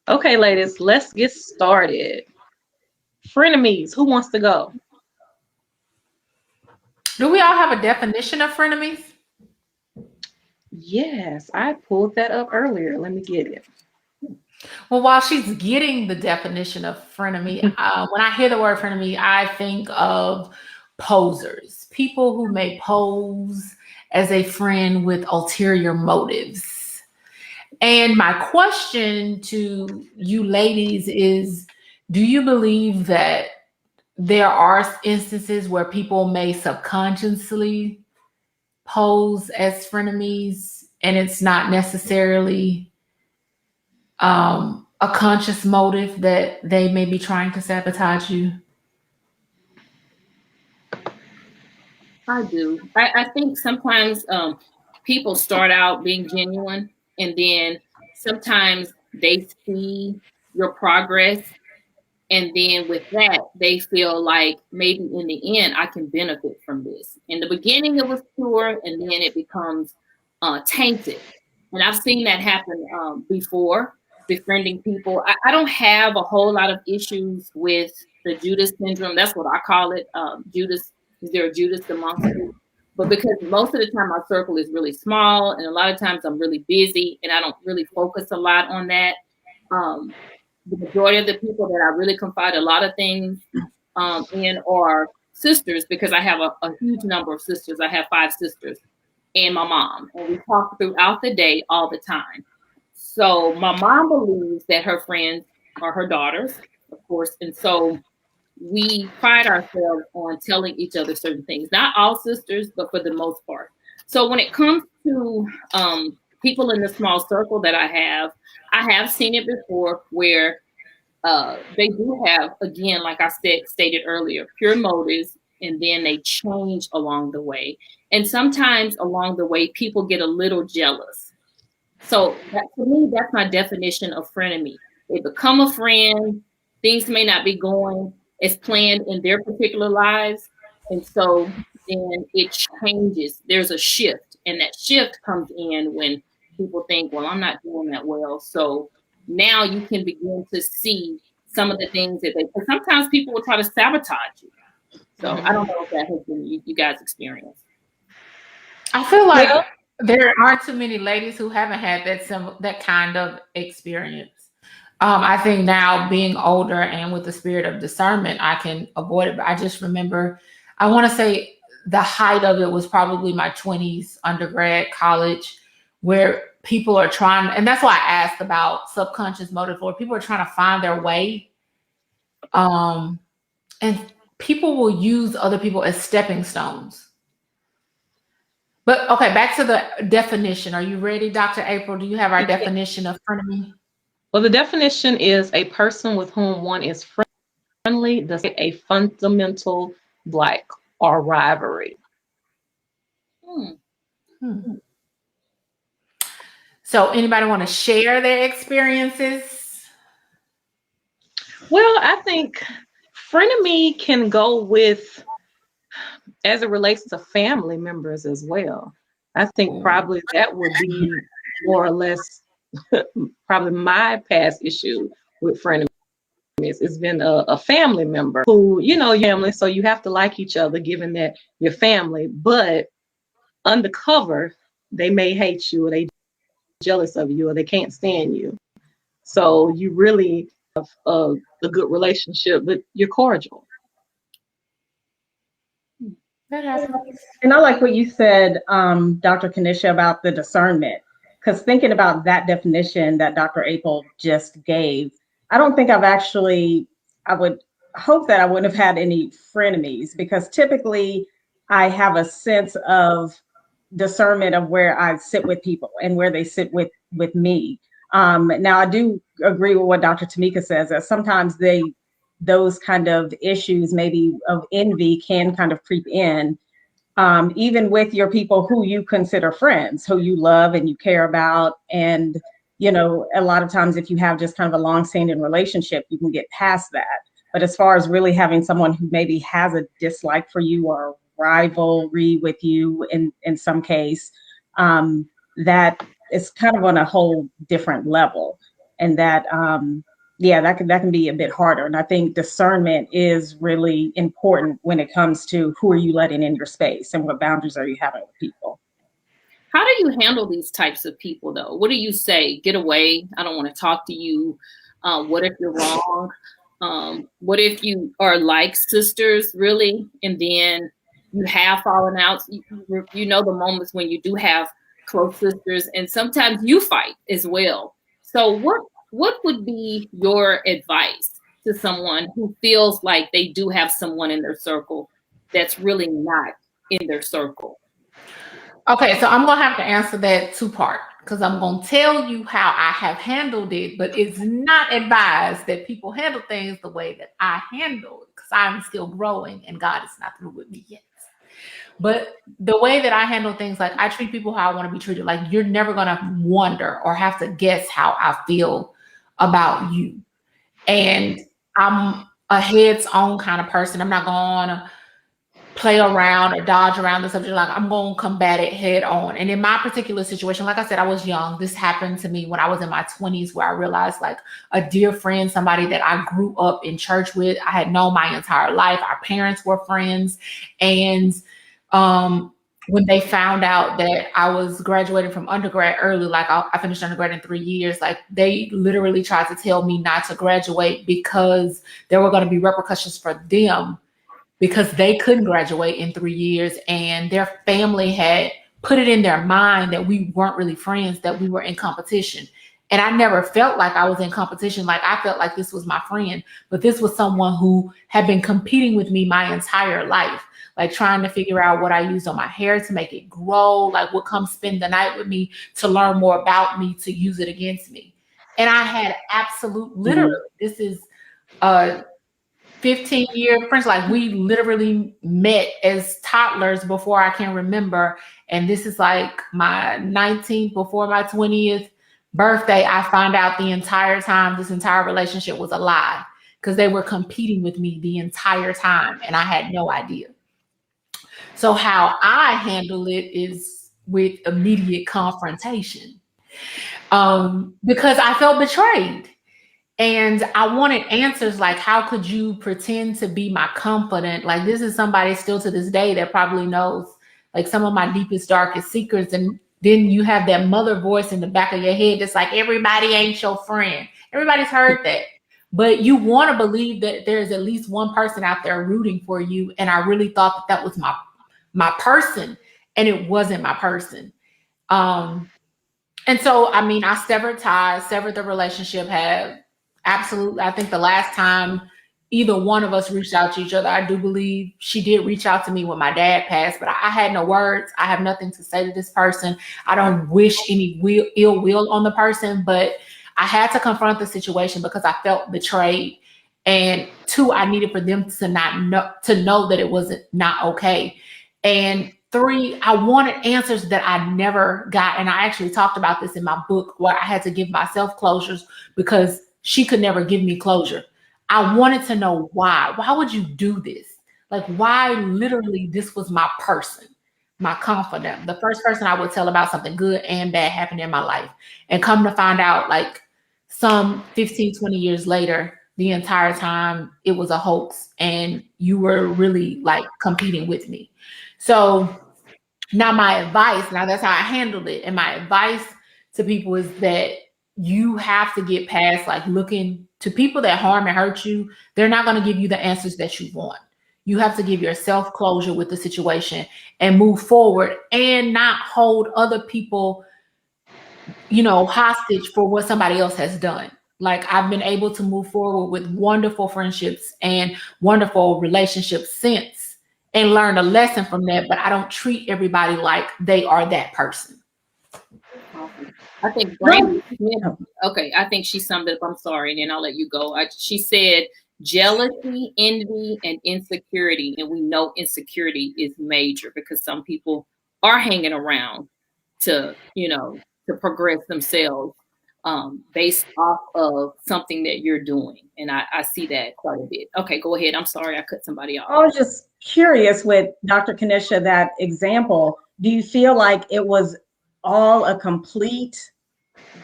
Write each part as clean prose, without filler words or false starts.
Okay, ladies, let's get started. Frenemies, who wants to go? Do we all have a definition of frenemies? Yes, I pulled that up earlier. Let me get it. Well, while she's getting the definition of frenemy, when I hear the word frenemy, I think of posers, people who may pose as a friend with ulterior motives. And my question to you ladies is, do you believe that there are instances where people may subconsciously pose as frenemies and it's not necessarily a conscious motive that they may be trying to sabotage you? I do. I think sometimes people start out being genuine, and then sometimes they see your progress, and then with that, they feel like maybe in the end, I can benefit from this. In the beginning, it was pure, and then it becomes tainted. And I've seen that happen before, befriending people. I don't have a whole lot of issues with the Judas syndrome. That's what I call it. Judas, is there a Judas amongst you? But because most of the time my circle is really small, and a lot of times I'm really busy, and I don't really focus a lot on that. Um, the majority of the people that I really confide a lot of things in are sisters, because I have a huge number of sisters. I have 5 sisters and my mom, and we talk throughout the day all the time. So my mom believes that her friends are her daughters, of course, and so we pride ourselves on telling each other certain things. Not all sisters, but for the most part. So when it comes to people in the small circle that I have seen it before where they do have, again, like I stated earlier, pure motives, and then they change along the way. And sometimes along the way, people get a little jealous. So that, to me, that's my definition of frenemy. They become a friend. Things may not be going as planned in their particular lives, and so then it changes. There's a shift, and that shift comes in when people think, "Well, I'm not doing that well." So now you can begin to see some of the things that they. Because sometimes people will try to sabotage you. So I don't know if that has been you guys' experience. I feel like Well, there aren't too many ladies who haven't had that kind of experience. I think now being older and with the spirit of discernment, I can avoid it. But I just remember, I want to say the height of it was probably my 20s, undergrad, college, where people are trying, and that's why I asked about subconscious motive, where people are trying to find their way. Um, and people will use other people as stepping stones. But okay, back to the definition. Are you ready, Dr. April? Do you have our definition of frenemy? well, the definition is a person with whom one is friendly, despite a fundamental like or rivalry. Hmm. Hmm. So, anybody want to share their experiences? Well, I think frenemy can go with as it relates to family members as well. I think probably that would be more or less probably my past issue with frenemies. It's been a family member who, family, so you have to like each other given that you're family, but undercover, they may hate you or they jealous of you or they can't stand you. So you really have a good relationship, but you're cordial. That happens. And I like what you said, Dr. Kanisha, about the discernment. Because thinking about that definition that Dr. April just gave, I don't think I would hope that I wouldn't have had any frenemies because typically I have a sense of discernment of where I sit with people and where they sit with me. Now I do agree with what Dr. Tamika says that sometimes those kind of issues, maybe of envy, can kind of creep in, even with your people who you consider friends, who you love and you care about. And, a lot of times if you have just kind of a long-standing relationship, you can get past that. But as far as really having someone who maybe has a dislike for you or rivalry with you in some case, that is kind of on a whole different level. and that that can be a bit harder. And I think discernment is really important when it comes to who are you letting in your space and what boundaries are you having with people. How do you handle these types of people, though? What do you say? Get away. I don't want to talk to you. What if you're wrong? What if you are like sisters, really? And then you have fallen out. You know the moments when you do have close sisters, and sometimes you fight as well. So what would be your advice to someone who feels like they do have someone in their circle that's really not in their circle? Okay, so I'm going to have to answer that two-part because I'm going to tell you how I have handled it, but it's not advised that people handle things the way that I handle it because I'm still growing and God is not through with me yet. But the way that I handle things, like I treat people how I want to be treated. Like you're never going to wonder or have to guess how I feel about you. And I'm a heads-on kind of person. I'm not going to play around or dodge around the subject. Like I'm going to combat it head on. And in my particular situation, like I said, I was young. This happened to me when I was in my 20s, where I realized like a dear friend, somebody that I grew up in church with, I had known my entire life. Our parents were friends. And when they found out that I was graduating from undergrad early, like I finished undergrad in 3 years, like they literally tried to tell me not to graduate because there were going to be repercussions for them because they couldn't graduate in 3 years, and their family had put it in their mind that we weren't really friends, that we were in competition. And I never felt like I was in competition. Like I felt like this was my friend, but this was someone who had been competing with me my entire life, like trying to figure out what I used on my hair to make it grow, like would come spend the night with me to learn more about me, to use it against me. And I had literally, this is 15-year friends. Like we literally met as toddlers before I can remember. And this is like my 19th before my 20th birthday. I found out the entire time this entire relationship was a lie because they were competing with me the entire time and I had no idea. So how I handle it is with immediate confrontation because I felt betrayed. And I wanted answers like, how could you pretend to be my confidant? Like this is somebody still to this day that probably knows like some of my deepest, darkest secrets. And then you have that mother voice in the back of your head that's like, everybody ain't your friend. Everybody's heard that. But you want to believe that there's at least one person out there rooting for you. And I really thought that was my person, and it wasn't my person. And so, I mean, I severed ties, severed the relationship, absolutely. I think the last time either one of us reached out to each other, I do believe she did reach out to me when my dad passed, but I had no words. I have nothing to say to this person. I don't wish any ill will on the person, but I had to confront the situation because I felt betrayed. And two, I needed for them to know that it wasn't not okay. And three, I wanted answers that I never got. And I actually talked about this in my book where I had to give myself closures because she could never give me closure. I wanted to know why. Why would you do this? Like, why literally this was my person, my confidant, the first person I would tell about something good and bad happening in my life. And come to find out like some 15, 20 years later, the entire time it was a hoax and you were really like competing with me. So now my advice, now that's how I handled it. And my advice to people is that you have to get past like looking to people that harm and hurt you. They're not going to give you the answers that you want. You have to give yourself closure with the situation and move forward and not hold other people, hostage for what somebody else has done. Like I've been able to move forward with wonderful friendships and wonderful relationships since and learn a lesson from that. But I don't treat everybody like they are that person. I think Brandy, okay, I think she summed it up. I'm sorry, and then I'll let you go. She said jealousy, envy, and insecurity. And we know insecurity is major because some people are hanging around to progress themselves based off of something that you're doing. And I see that quite a bit. Okay, go ahead. I'm sorry, I cut somebody off. I was just curious with Dr. Kanisha, that example, do you feel like it was all a complete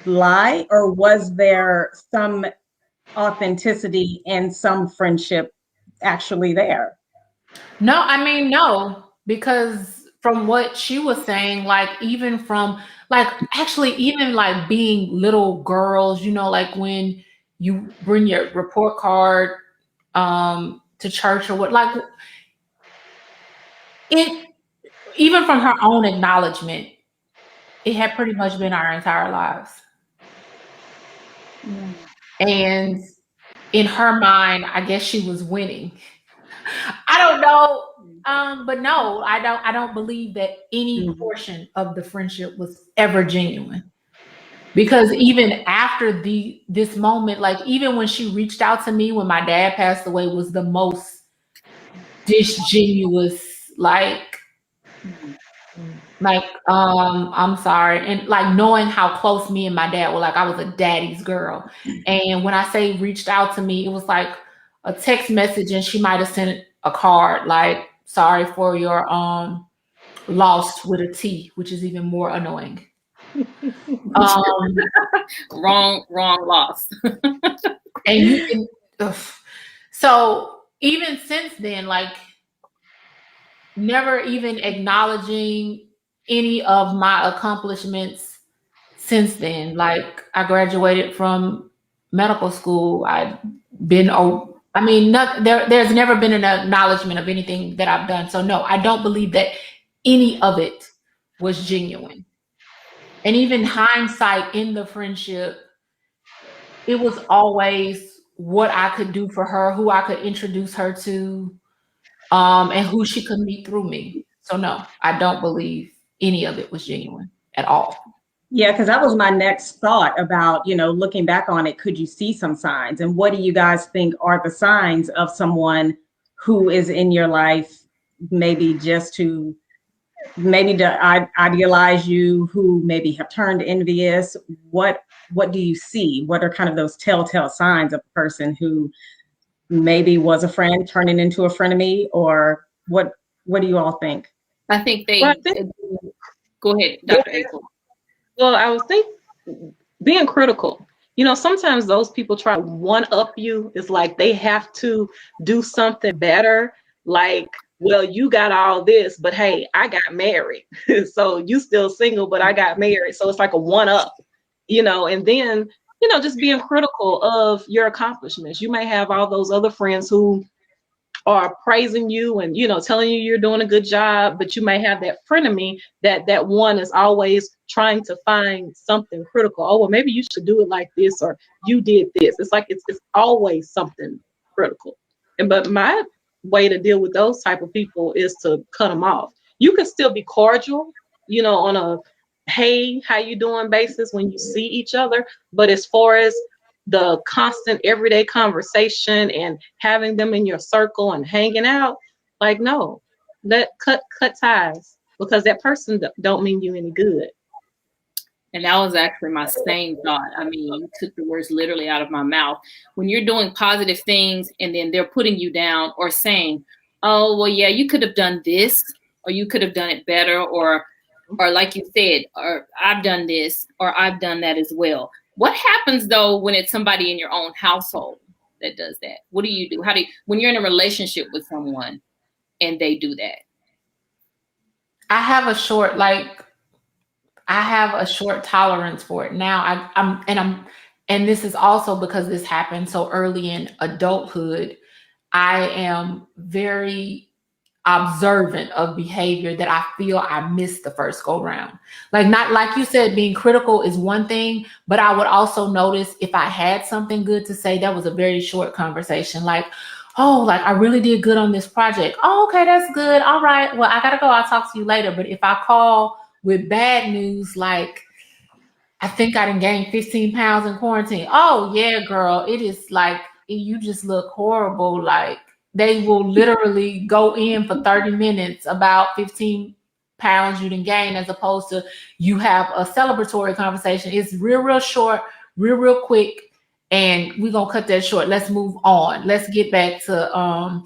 lie, or was there some authenticity and some friendship actually there? No, I mean, no, because from what she was saying, like even from like actually even like being little girls, like when you bring your report card to church or what, like it, even from her own acknowledgement, it had pretty much been our entire lives. And in her mind, I guess she was winning. I don't know. But no, I don't believe that any portion of the friendship was ever genuine. Because even after this moment, like even when she reached out to me when my dad passed away, was the most disingenuous, like I'm sorry. And like knowing how close me and my dad were, like I was a daddy's girl. And when I say reached out to me, it was like a text message, and she might have sent a card like, sorry for your lost with a T, which is even more annoying. Wrong loss. And you can so even since then, like never even acknowledging any of my accomplishments since then. Like I graduated from medical school. I've been there's never been an acknowledgement of anything that I've done. So no, I don't believe that any of it was genuine. And even hindsight in the friendship, it was always what I could do for her, who I could introduce her to, and who she could meet through me. So no, I don't believe any of it was genuine at all. Yeah, because that was my next thought about, looking back on it, could you see some signs? And what do you guys think are the signs of someone who is in your life, maybe just to idealize you, who maybe have turned envious? What do you see? What are kind of those telltale signs of a person who maybe was a friend turning into a frenemy? Or what do you all think? I think go ahead, Dr. April. Well, I was thinking being critical. Sometimes those people try to one up you. It's like they have to do something better. Like, well, you got all this, but hey, I got married. So you still single, but I got married. So it's like a one up, and then, just being critical of your accomplishments. You may have all those other friends who are praising you and telling you you're doing a good job, but you may have that frenemy that one is always trying to find something critical. Oh, well, maybe you should do it like this, or you did this. It's like it's always something critical. But my way to deal with those type of people is to cut them off. You can still be cordial, on a hey, how you doing basis when you see each other, but as far as the constant everyday conversation and having them in your circle and hanging out, like, no, cut ties, because that person don't mean you any good. And that was actually my same thought. I mean, you took the words literally out of my mouth. When you're doing positive things and then they're putting you down or saying, oh, well, yeah, you could have done this, or you could have done it better, or like you said, or I've done this, or I've done that as well. What happens though when it's somebody in your own household that does that? What do you do? When you're in a relationship with someone and they do that? I have a short tolerance for it now. And this is also because this happened so early in adulthood. I am very observant of behavior that I feel I missed the first go round. Like, not like you said, being critical is one thing, but I would also notice if I had something good to say, that was a very short conversation. Like, oh, like I really did good on this project. Oh, okay, that's good. All right. Well, I gotta go. I'll talk to you later. But if I call with bad news, like I think I done gained 15 pounds in quarantine. Oh yeah, girl. It is like, you just look horrible. Like, they will literally go in for 30 minutes about 15 pounds you done gain, as opposed to you have a celebratory conversation. It's real short, real quick. And we're going to cut that short. Let's move on. Let's get back to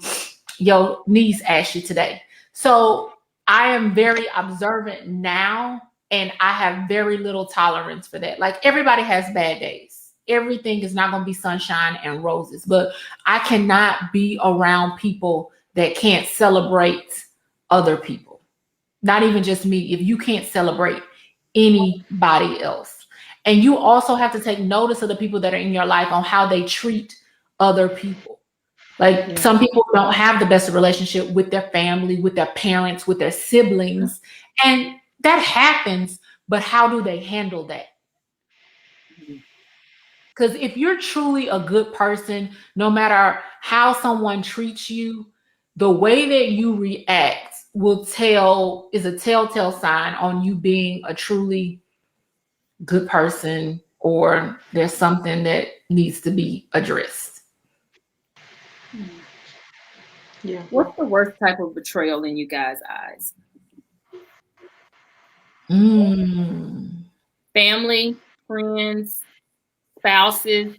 your niece asked you today. So I am very observant now And I have very little tolerance for that. Like, everybody has bad days. Everything is not going to be sunshine and roses, but I cannot be around people that can't celebrate other people. Not even just me. If you can't celebrate anybody else. And you also have to take notice of the people that are in your life on how they treat other people. Like, some people don't have the best relationship with their family, with their parents, with their siblings. And that happens, but how do they handle that? Because if you're truly a good person, no matter how someone treats you, the way that you react is a telltale sign on you being a truly good person, or there's something that needs to be addressed. Yeah. What's the worst type of betrayal in you guys' eyes? Family, friends, spouses,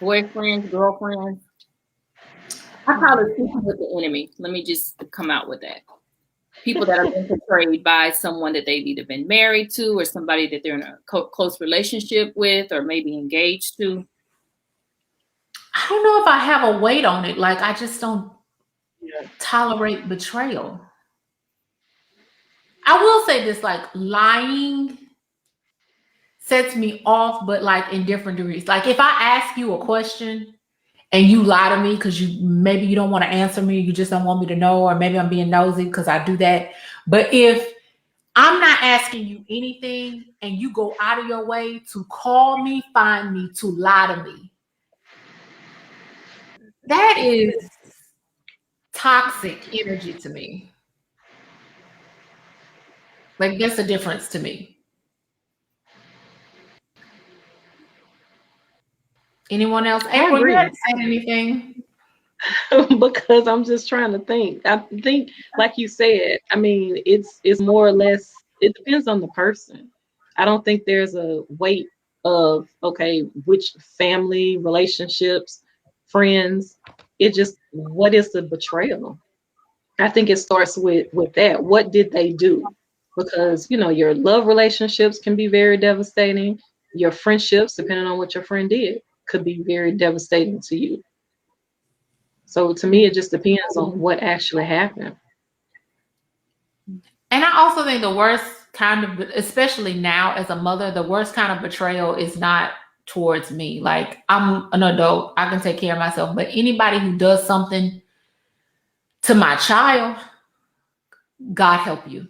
boyfriends, girlfriends. I call it sleeping with the enemy. Let me just come out with that. People that have been betrayed by someone that they've either been married to, or somebody that they're in a close relationship with, or maybe engaged to. I don't know if I have a weight on it. Like, I just don't tolerate betrayal. I will say this, like, lying sets me off, but like in different degrees. Like, if I ask you a question and you lie to me because maybe you don't want to answer me, you just don't want me to know, or maybe I'm being nosy because I do that. But if I'm not asking you anything and you go out of your way to call me, find me, to lie to me, that is toxic energy to me. Like, that's a difference to me. Anyone else? April, you haven't said anything? Because I'm just trying to think. I think, like you said, I mean, it's more or less, it depends on the person. I don't think there's a weight of, okay, which family, relationships, friends. It just, what is the betrayal? I think it starts with that. What did they do? Because, your love relationships can be very devastating. Your friendships, depending on what your friend did, could be very devastating to you. So to me, it just depends on what actually happened. And I also think the worst kind of, especially now as a mother, the worst kind of betrayal is not towards me. Like, I'm an adult, I can take care of myself. But anybody who does something to my child, God help you.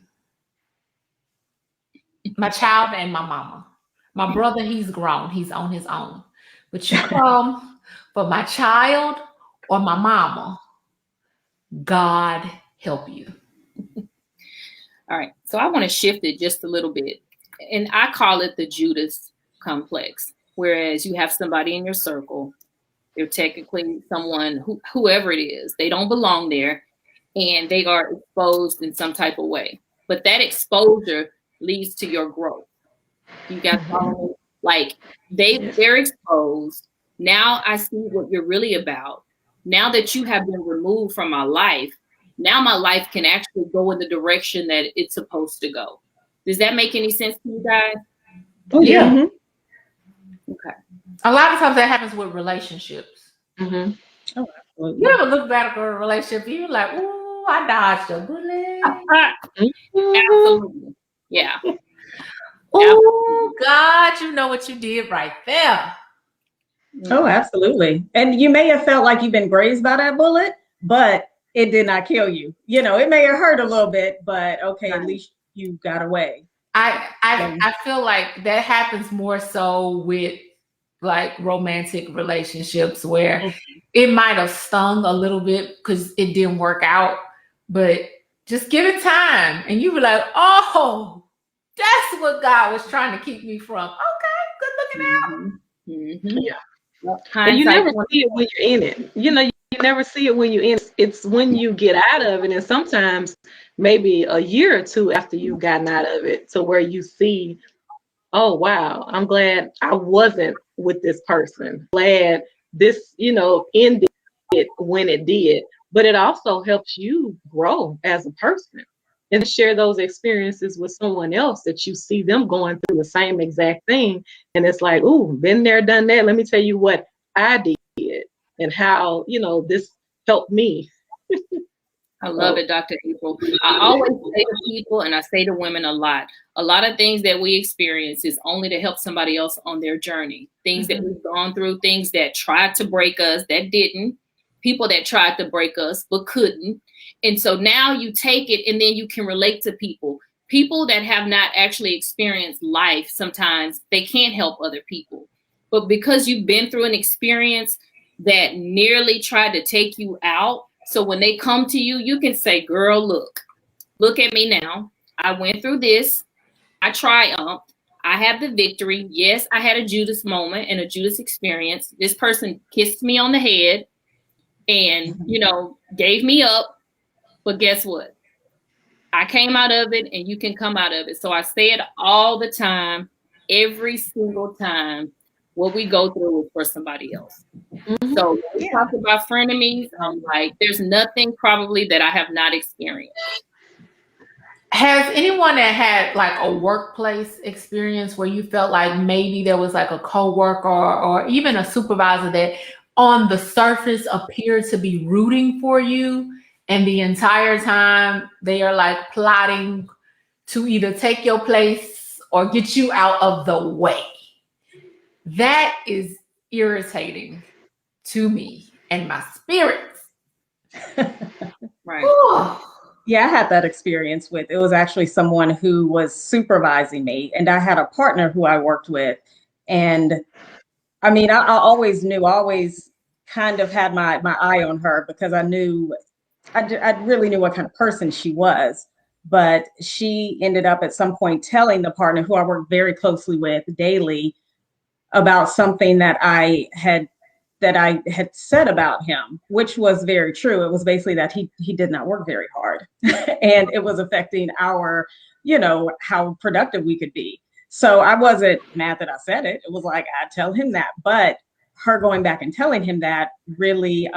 My child and my mama. My brother, he's grown, he's on his own. But you come for my child or my mama, God help you. All right. So I want to shift it just a little bit. And I call it the Judas Complex. Whereas you have somebody in your circle, they're technically someone, whoever it is, they don't belong there, and they are exposed in some type of way. But that exposure leads to your growth. You guys follow me? Like, they're exposed. Now I see what you're really about. Now that you have been removed from my life, now my life can actually go in the direction that it's supposed to go. Does that make any sense to you guys? Oh, yeah. Mm-hmm. Okay. A lot of times that happens with relationships. Mm-hmm. Oh, absolutely. You ever look back at a relationship, you're like, ooh, I dodged a bullet. Absolutely. Yeah. Oh, God, you know what you did right there. Oh, absolutely. And you may have felt like you've been grazed by that bullet, but it did not kill you. It may have hurt a little bit, but okay, at least you got away. I feel like that happens more so with like romantic relationships, where it might have stung a little bit because it didn't work out, but just give it time and you be like, oh, that's what God was trying to keep me from. Okay, good looking out. Mm-hmm. Yeah. And you never see it when you're in it. You never see it when you're in it. It's when you get out of it, and sometimes maybe a year or two after you've gotten out of it, to where you see, oh wow, I'm glad I wasn't with this person. Glad this, ended it when it did. But it also helps you grow as a person. and share those experiences with someone else that you see them going through the same exact thing. And it's like, ooh, been there, done that. Let me tell you what I did and how, this helped me. I love it, Dr. April. I always say to people, and I say to women a lot of things that we experience is only to help somebody else on their journey. Things that we've gone through, things that tried to break us, that didn't, people that tried to break us, but couldn't. And so now you take it and then you can relate to people that have not actually experienced life. Sometimes they can't help other people, but because you've been through an experience that nearly tried to take you out, so when they come to you, you can say, girl, look at me now. I went through this. I triumphed. I have the victory. Yes, I had a Judas moment and a Judas experience. This person kissed me on the head and, gave me up. But guess what? I came out of it and you can come out of it. So I say it all the time, every single time. What we go through is for somebody else. So when we talk about frenemies, I'm like, there's nothing probably that I have not experienced. Has anyone that had like a workplace experience where you felt like maybe there was like a coworker or even a supervisor that on the surface appeared to be rooting for you, and the entire time they are like plotting to either take your place or get you out of the way? That is irritating to me and my spirits. Right. Ooh. Yeah, I had that experience with, it was actually someone who was supervising me, and I had a partner who I worked with. And I mean, I always kind of had my eye on her because I really knew what kind of person she was. But she ended up at some point telling the partner who I worked very closely with daily about something that I had said about him, which was very true. It was basically that he did not work very hard and it was affecting our, how productive we could be. So I wasn't mad that I said it. It was like, I tell him that, but her going back and telling him that really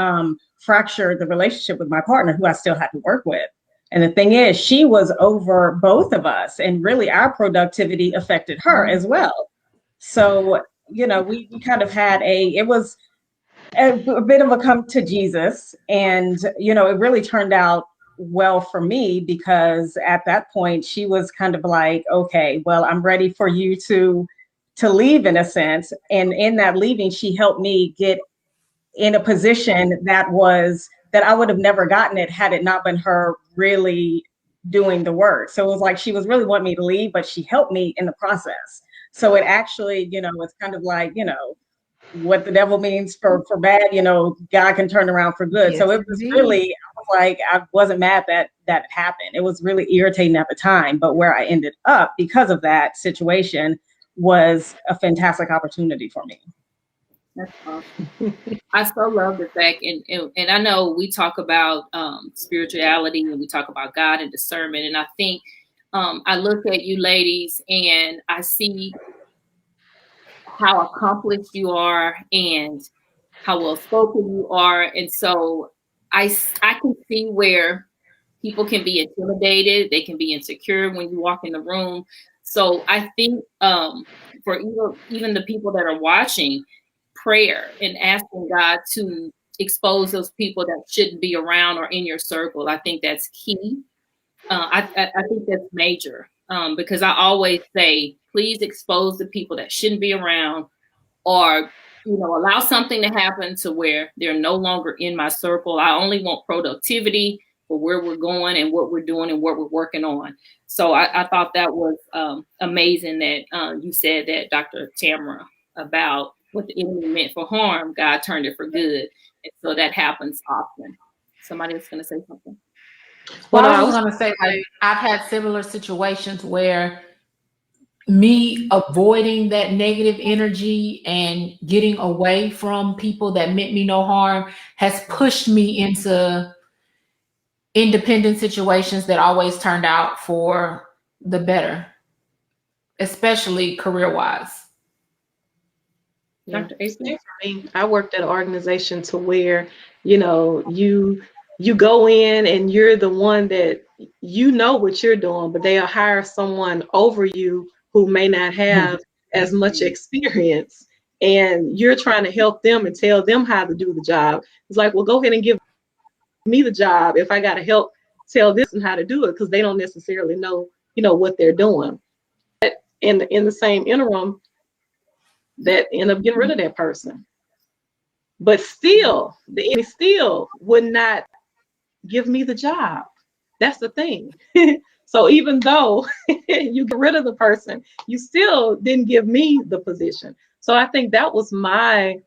fractured the relationship with my partner who I still had to work with. And the thing is, she was over both of us, and really our productivity affected her as well. So, we kind of had it was a bit of a come to Jesus. And, it really turned out well for me because at that point she was kind of like, okay, well, I'm ready for you to leave in a sense. And in that leaving, she helped me get in a position that I would have never gotten it had it not been her really doing the work. So it was like she was really wanting me to leave, but she helped me in the process. So it actually, it's kind of like, what the devil means for bad, God can turn around for good. Yes, so it was really, I wasn't mad that it happened. It was really irritating at the time, but where I ended up because of that situation was a fantastic opportunity for me. That's awesome. I so love the fact, and I know we talk about spirituality and we talk about God and discernment, and I think I look at you ladies and I see how accomplished you are and how well spoken you are, and so I can see where people can be intimidated, they can be insecure when you walk in the room. So I think for even the people that are watching, prayer and asking God to expose those people that shouldn't be around or in your circle, I think that's key. I think that's major because I always say, please expose the people that shouldn't be around, or allow something to happen to where they're no longer in my circle. I only want productivity for where we're going and what we're doing and what we're working on. So I thought that was amazing that you said that, Dr. Tamara, about what the enemy meant for harm, God turned it for good. And so that happens often. Somebody was going to say something. Well, I was going to say, like, I've had similar situations where me avoiding that negative energy and getting away from people that meant me no harm has pushed me into independent situations that always turned out for the better, especially career-wise. Yeah. Dr. April? I worked at an organization to where, you go in and you're the one that you know what you're doing, but they'll hire someone over you who may not have as much experience, and you're trying to help them and tell them how to do the job. It's like, well, go ahead and give me the job if I got to help tell this and how to do it, because they don't necessarily know, what they're doing. But in the same interim, that end up getting rid of that person. But still, the enemy still would not give me the job. That's the thing. So even though you get rid of the person, you still didn't give me the position. So I think that was my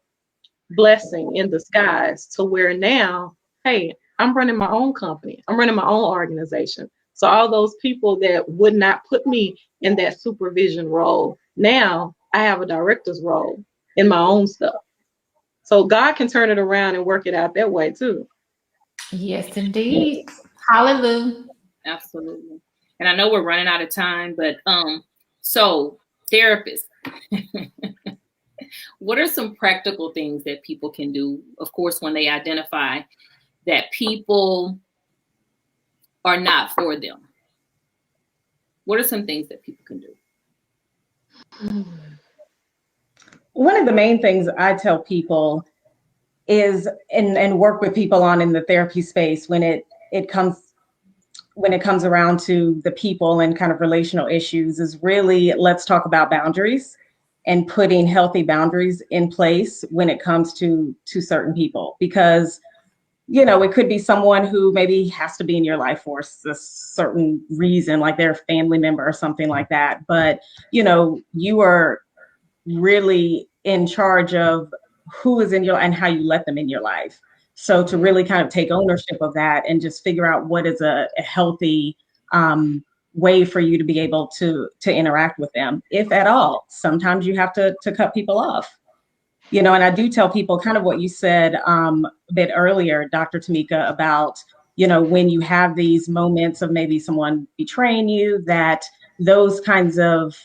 blessing in disguise, to where now, hey, I'm running my own company. I'm running my own organization. So all those people that would not put me in that supervision role, now I have a director's role in my own stuff. So God can turn it around and work it out that way too. Yes, indeed. Hallelujah. Absolutely. And I know we're running out of time, but so therapists, what are some practical things that people can do, of course, when they identify that people are not for them? What are some things that people can do? One of the main things I tell people is, and work with people on in the therapy space when it comes around to the people and kind of relational issues, is really, let's talk about boundaries and putting healthy boundaries in place when it comes to certain people. Because, it could be someone who maybe has to be in your life for a certain reason, like they're a family member or something like that. But, you are really in charge of who is in your, and how you let them in your life. So to really kind of take ownership of that and just figure out what is a healthy way for you to be able to interact with them, if at all. Sometimes you have to cut people off, and I do tell people kind of what you said a bit earlier, Dr. Tamika, about, when you have these moments of maybe someone betraying you, that those kinds of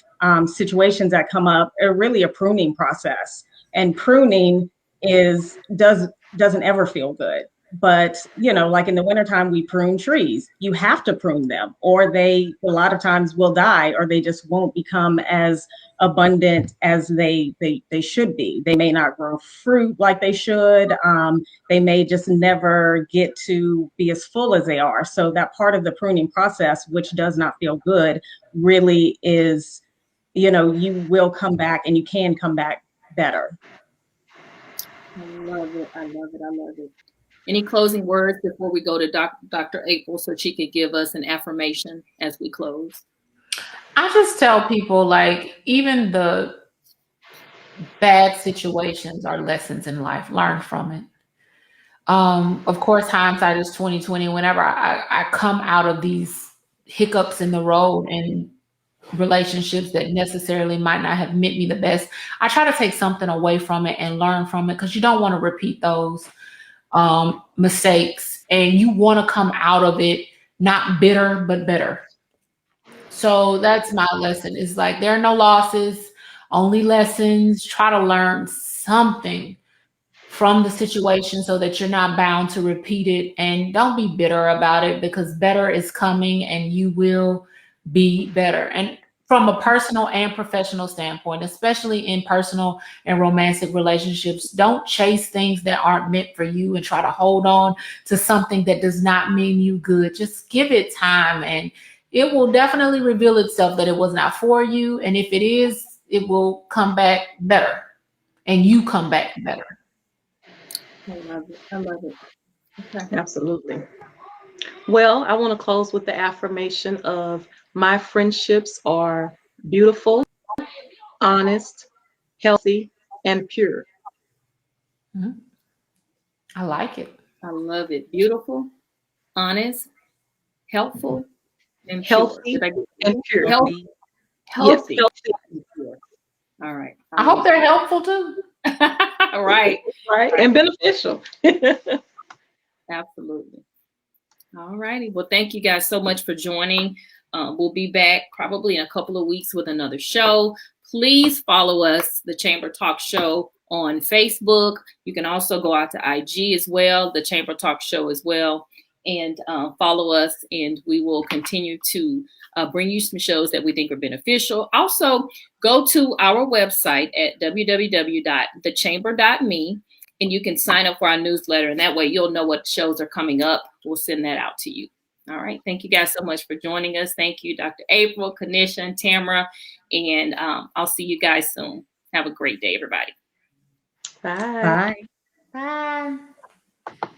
situations that come up are really a pruning process. And pruning doesn't ever feel good. But, like in the wintertime, we prune trees. You have to prune them, or they a lot of times will die, or they just won't become as abundant as they should be. They may not grow fruit like they should. They may just never get to be as full as they are. So that part of the pruning process, which does not feel good, really is, you will come back, and you can come back better. I love it. I love it. I love it. Any closing words before we go to Dr. April, so she could give us an affirmation as we close? I just tell people, like, even the bad situations are lessons in life. Learn from it. Of course, hindsight is 2020. Whenever I come out of these hiccups in the road and relationships that necessarily might not have meant me the best, I try to take something away from it and learn from it, because you don't want to repeat those mistakes, and you want to come out of it not bitter but better. So that's my lesson. It's like, there are no losses, only lessons. Try to learn something from the situation so that you're not bound to repeat it, and don't be bitter about it, because better is coming and you will be better. And from a personal and professional standpoint, especially in personal and romantic relationships, don't chase things that aren't meant for you and try to hold on to something that does not mean you good. Just give it time, and it will definitely reveal itself that it was not for you. And if it is, it will come back better, and you come back better. I love it. I love it. Okay. Absolutely. Well, I want to close with the affirmation of, my friendships are beautiful, honest, healthy, and pure. Mhm. I like it. I love it. Beautiful, honest, helpful, and Healthy pure. and pure. Healthy. Yes, Healthy. healthy and pure. All right. I hope they're helpful too. Right. Right. And beneficial. Absolutely. All righty. Well, thank you guys so much for joining. We'll be back probably in a couple of weeks with another show. Please follow us, the Chamber Talk Show, on Facebook. You can also go out to IG as well, the Chamber Talk Show as well. and follow us, and we will continue to bring you some shows that we think are beneficial. Also, go to our website at www.thechamber.me, and you can sign up for our newsletter, and that way you'll know what shows are coming up. We'll send that out to you. All right. Thank you guys so much for joining us. Thank you, Dr. April, Kanisha, and Tamara, and I'll see you guys soon. Have a great day, everybody. Bye. Bye. Bye.